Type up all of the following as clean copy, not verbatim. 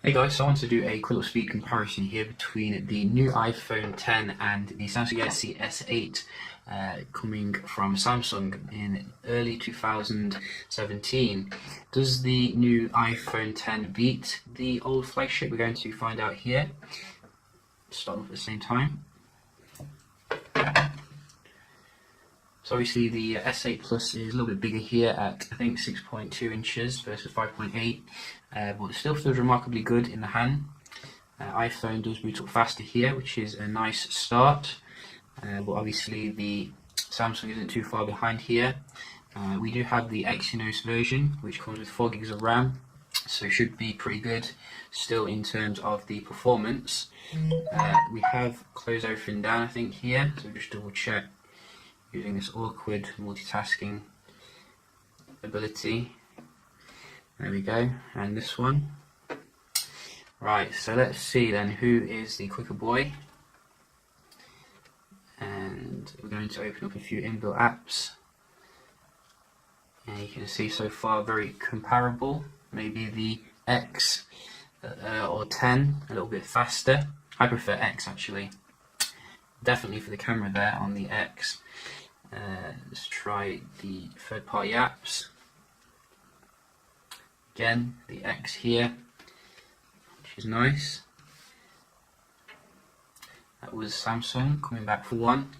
Hey guys, so I want to do a quick little speed comparison here between the new iPhone 10 and the Samsung Galaxy S8 coming from Samsung in early 2017. Does the new iPhone 10 beat the old flagship? We're going to find out here. Start off at the same time. So obviously the S8 Plus is a little bit bigger here at I think 6.2 inches versus 5.8, but it still feels remarkably good in the hand. iPhone does boot up faster here, which is a nice start, but obviously the Samsung isn't too far behind here. We do have the Exynos version, which comes with 4 gigs of RAM, so it should be pretty good still in terms of the performance. We have closed everything down I think here, so just double check using this awkward multitasking ability. There we go, and this one. Right, so let's see then who is the quicker boy. And we're going to open up a few inbuilt apps. And you can see so far very comparable. Maybe the X or 10 a little bit faster. I prefer X actually. Definitely for the camera there on the X. Let's try the third-party apps. Again, the X here, which is nice. That was Samsung coming back for one.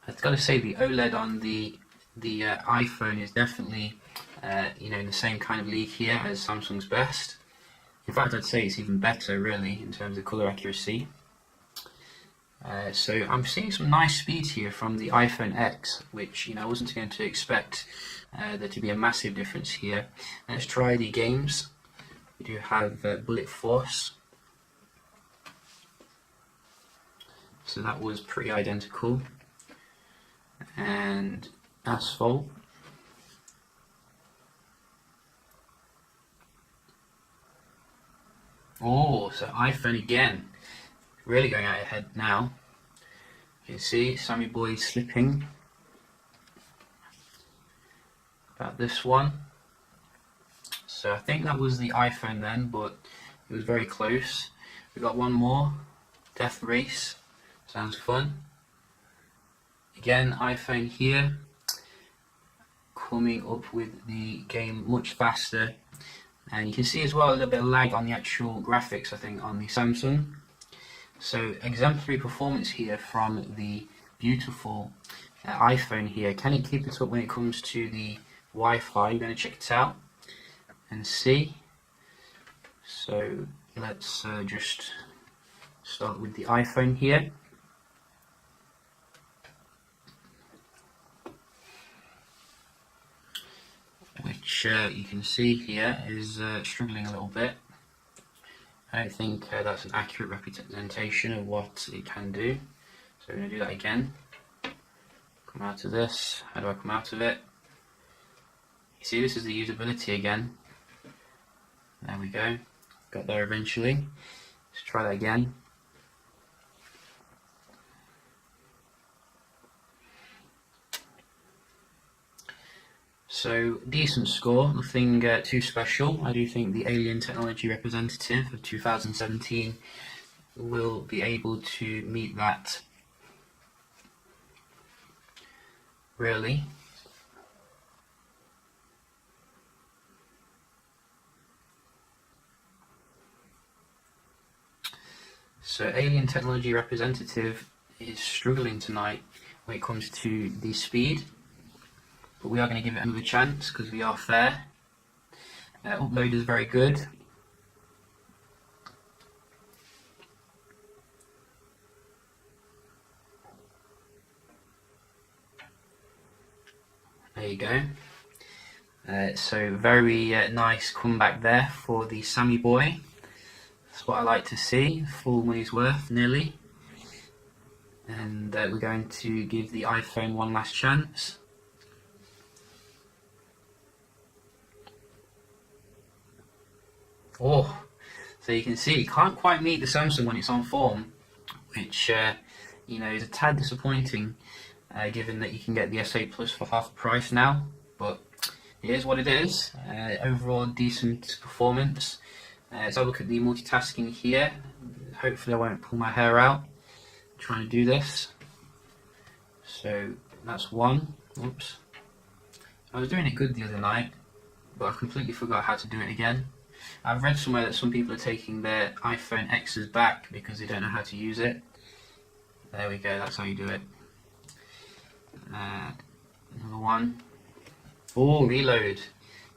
I've got to say the OLED on the iPhone is definitely in the same kind of league here as Samsung's best. In fact, I'd say it's even better really in terms of color accuracy. So I'm seeing some nice speeds here from the iPhone X, which I wasn't going to expect there to be a massive difference here. Let's try the games. We do have Bullet Force, so that was pretty identical, and Asphalt. Oh, so iPhone again. Really going out ahead now. You can see Sammy Boy slipping. About this one. So I think that was the iPhone then, but it was very close. We got one more. Death Race. Sounds fun. Again, iPhone here. Coming up with the game much faster. And you can see as well a little bit of lag on the actual graphics, I think, on the Samsung. So exemplary performance here from the beautiful iPhone here. Can it keep it up when it comes to the Wi-Fi? We're going to check it out and see. So let's just start with the iPhone here. Which you can see here is struggling a little bit. I don't think that's an accurate representation of what it can do. So we're going to do that again. Come out of this. How do I come out of it? You see, this is the usability again. There we go. Got there eventually. Let's try that again. So, decent score, nothing too special. I do think the Alien Technology representative of 2017 will be able to meet that. Really. So, Alien Technology representative is struggling tonight when it comes to the speed. But we are going to give it another chance because we are fair. Upload is very good. There you go. So very nice comeback there for the Sammy Boy. That's what I like to see. Full money's worth, nearly. And we're going to give the iPhone one last chance. Oh, so you can see it can't quite meet the Samsung when it's on form, which is a tad disappointing, given that you can get the S8 Plus for half the price now. But here's what it is. Overall, decent performance. Let's have a look at the multitasking here. Hopefully I won't pull my hair out trying to do this. So that's one. Oops. I was doing it good the other night, but I completely forgot how to do it again. I've read somewhere that some people are taking their iPhone X's back because they don't know how to use it. There we go, that's how you do it. Another one. Oh, reload.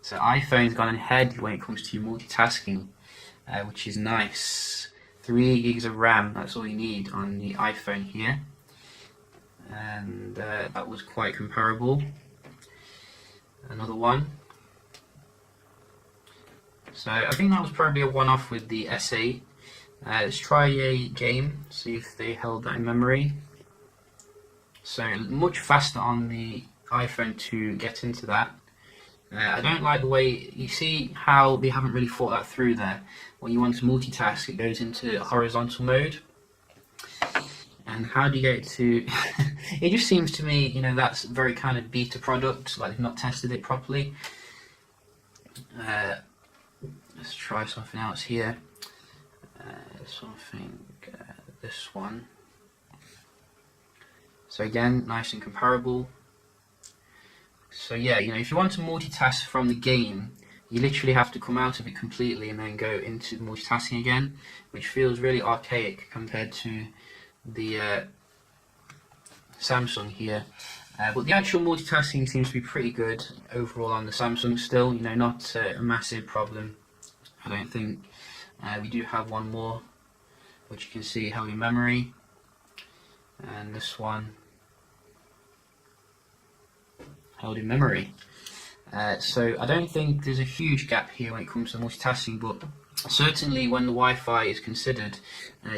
So iPhone's gone ahead when it comes to multitasking, which is nice. 3 gigs of RAM, that's all you need on the iPhone here. And that was quite comparable. Another one. So I think that was probably a one-off with the SA. Let's try a game, see if they held that in memory. So much faster on the iPhone to get into that. I don't like the way, you see how they haven't really thought that through there. When you want to multitask, it goes into horizontal mode. And how do you get it to... It just seems to me, you know, that's very kind of beta product, like they've not tested it properly. Let's try something else here. This one. So again, nice and comparable. So yeah, you know, if you want to multitask from the game, you literally have to come out of it completely and then go into multitasking again, which feels really archaic compared to the Samsung here. But the actual multitasking seems to be pretty good overall on the Samsung still, you know, not a massive problem, I don't think. We do have one more, which you can see held in memory, and this one held in memory. So I don't think there's a huge gap here when it comes to multitasking, but certainly when the Wi-Fi is considered,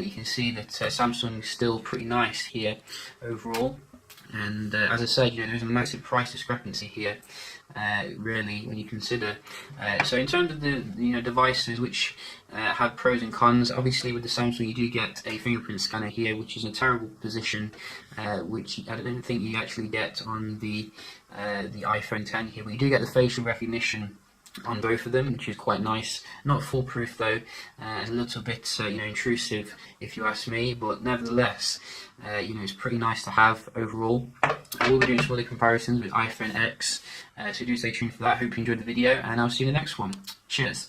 you can see that Samsung is still pretty nice here overall. And as I said, you know, there's a massive price discrepancy here, really, when you consider. So in terms of the devices which have pros and cons, obviously with the Samsung you do get a fingerprint scanner here, which is in a terrible position, which I don't think you actually get on the iPhone 10 here. But you do get the facial recognition on both of them, which is quite nice. Not foolproof though, a little bit intrusive if you ask me, but nevertheless, it's pretty nice to have overall. I will be doing some other comparisons with iPhone X, so do stay tuned for that. Hope you enjoyed the video, and I'll see you in the next one. Cheers.